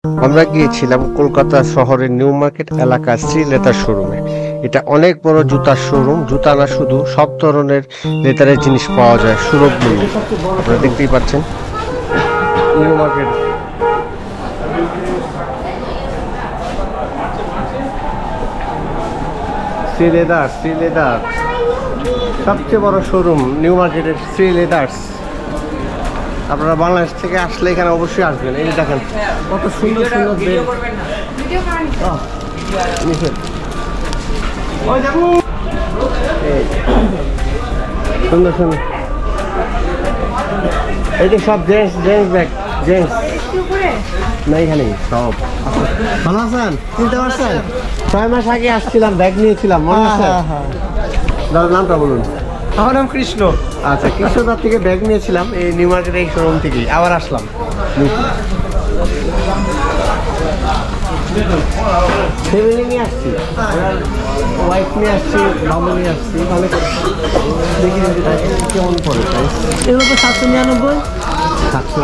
আমরা গিয়েছিলাম কলকাতা শহরের নিউ মার্কেট এলাকার শ্রী লেদার শোরুমে। এটা অনেক বড় জুতার শোরুম। জুতা না শুধু, সব ধরনের লেদারের জিনিস পাওয়া যায় সুলভ মূল্যে। আপনারা দেখতেই পাচ্ছেন নিউ মার্কেট। শ্রী লেদার সবচেয়ে বড় শোরুম নিউ মার্কেটের শ্রী লেদার্স। আপনারা বাংলাদেশ থেকে আসলে এখানে অবশ্যই আসবেন। এই দেখেন কত সুন্দর সুন্দর বেল। সুন্দর সুন্দর এই যে সব জেন্টস ব্যাগ, জেন্টস না এখানে সব। ভালো আছেন? চিনতে পারছেন? 6 মাস আগে আসছিলাম, ব্যাগ নিয়েছিলাম, মনে আছে? দাদার নামটা বলুন। আমার নাম কৃষ্ণ। আচ্ছা, কৃষ্ণদার থেকে ব্যাগ নিয়েছিলাম এই নিউ মার্কেট এই শোরুম থেকেই। আবার আসলাম। ফ্যামিলি নিয়ে আসছি, ওয়াইফ নিয়ে আসছি, বাবু নিয়ে আসছি। ভালো দেখি কেমন পড়ে প্রাইস। এগুলো তো 799। 700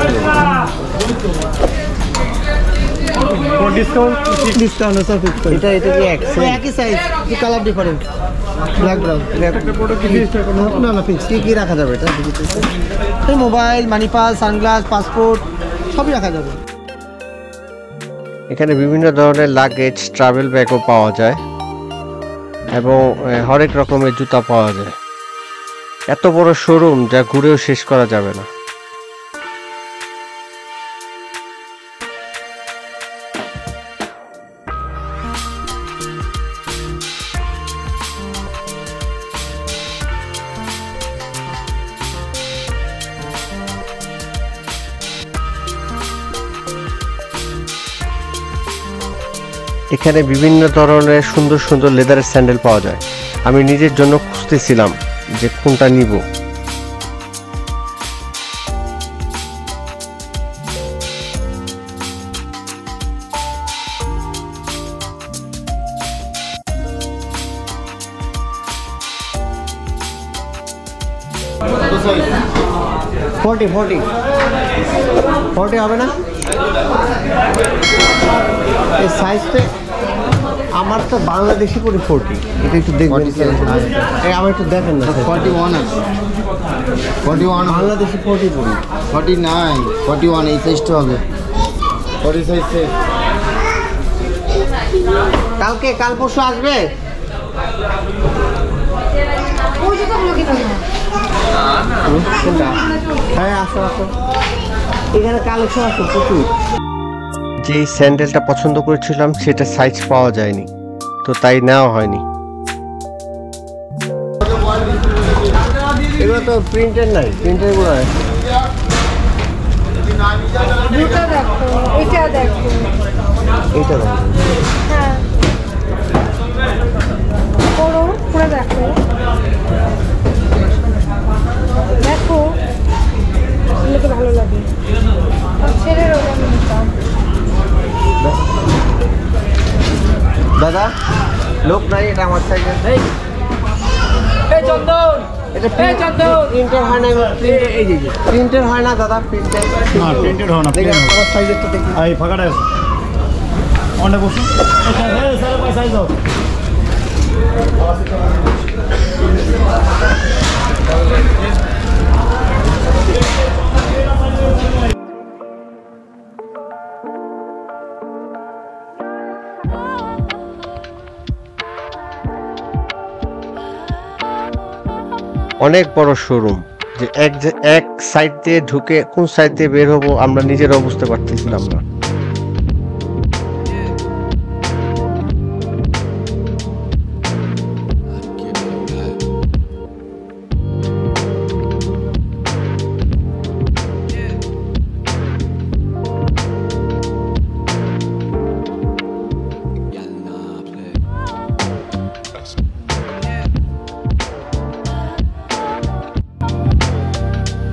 ডিসকাউন্ট আছে 50। এটা কি একই সাইজ, কি কালার ডিফারেন্ট, ব্ল্যাক ব্রাউন। না না ফিক্স। কি রাখা যাবে এটা? এই মোবাইল, মানি পাস, সানগ্লাস, পাসপোর্ট সবই রাখা যাবে। এখানে বিভিন্ন ধরনের লাগেজ, ট্রাভেল ব্যাগও পাওয়া যায় এবং হরেক রকমের জুতা পাওয়া যায়। এত বড় শোরুম যা ঘুরেও শেষ করা যাবে না। এখানে বিভিন্ন ধরনের সুন্দর সুন্দর লেদারের স্যান্ডেল পাওয়া যায়। আমি নিজের জন্য খুঁজতেছিলাম যে কোনটা নিব। ফোর্টি হবে না? এই সাইজটা আমার তো বাংলাদেশি করে 40। এটা একটু দেখবেন, আমার একটু দেখেন না। 41 আছে, 41 বাংলাদেশি 40 পড়ি। 49 41 এই সাইজটা হবে। 40 সাইজে কাল পরশু আসবে। হ্যাঁ আসো এখানে কালেকশন আছে প্রচুর। যে স্যান্ডেলটা পছন্দ করেছিলাম সেটা সাইজ পাওয়া যায়নি, তো তাই নেওয়া হয়নি। এগুলো তো প্রিন্টের নাই, প্রিন্টের গুলো এইটা দেখো। হ্যাঁ করো পুরো দেখো এগুলো ভালো লাগে। ছেলের দাদা লোক নাই, এটা আমার সাইজে। চন্দন, এটা প্রিন্টের হয় না। এই যে প্রিন্টের হয় না দাদা, প্রিন্টের না প্রিন্টেড হয় না। আমার সাইজেরটা দেখি। এই ফাঁকাটা আছে অনেক বসুন। সাইজ দাও। অনেক বড় শোরুম, যে এক সাইড দিয়ে ঢুকে কোন সাইড দিয়ে বের হবো আমরা নিজেরাও বুঝতে পারতেছিলাম না।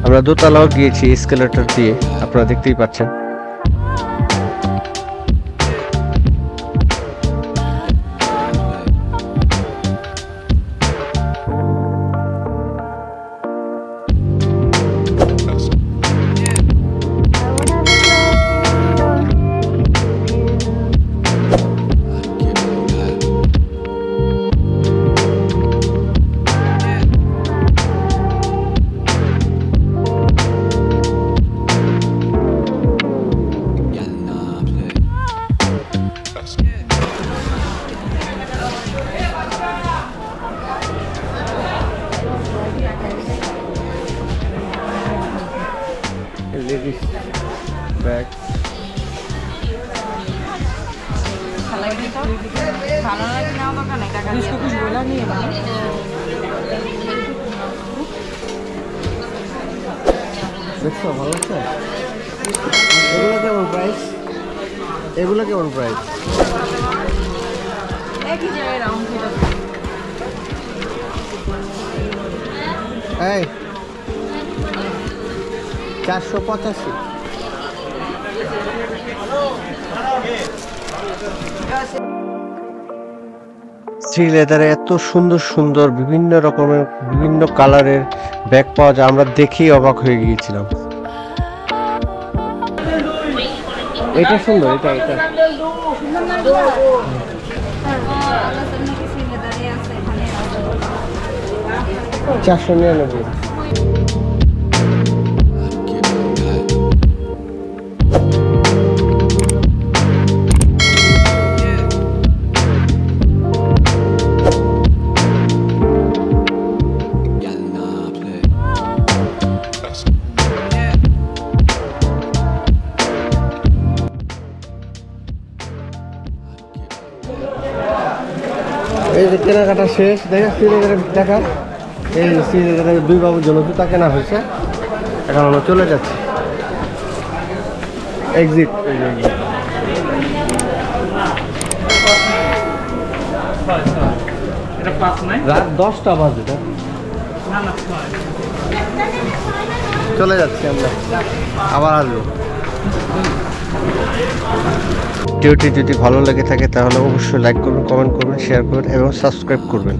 আমরা দোতলাও গিয়েছি এসকেলেটর দিয়ে, আপনারা দেখতেই পাচ্ছেন। ভালো লাগে না দোকানে টাকা দিয়ে দেখছো ভালো লাগছে? এগুলো কেমন প্রাইস? এগুলো কেমন প্রাইস? একই জায়গায় রাউন্ড ফিট এই 485। শ্রী লেদারে এত সুন্দর সুন্দর বিভিন্ন রকমের বিভিন্ন কালারের ব্যাগ পাওয়া যায়, আমরা দেখেই অবাক হয়ে গিয়েছিলাম। এটা সুন্দর, এটা এটা 499। এই যে কেনাকাটা শেষ, দেখা শ্রীলেদারের দেখা, এই শ্রীলেদারের দুই বাবুর জন্য জুতা কেনা হয়েছে, এখন আমরা চলে যাচ্ছি। এক্সিট রাত 10টা বাজে, চলে যাচ্ছি আমরা, আবার আসবো। ভিডিওটি যদি ভালো লেগে থাকে তাহলে অবশ্যই লাইক করবেন, কমেন্ট করবেন, শেয়ার করবেন এবং সাবস্ক্রাইব করবেন।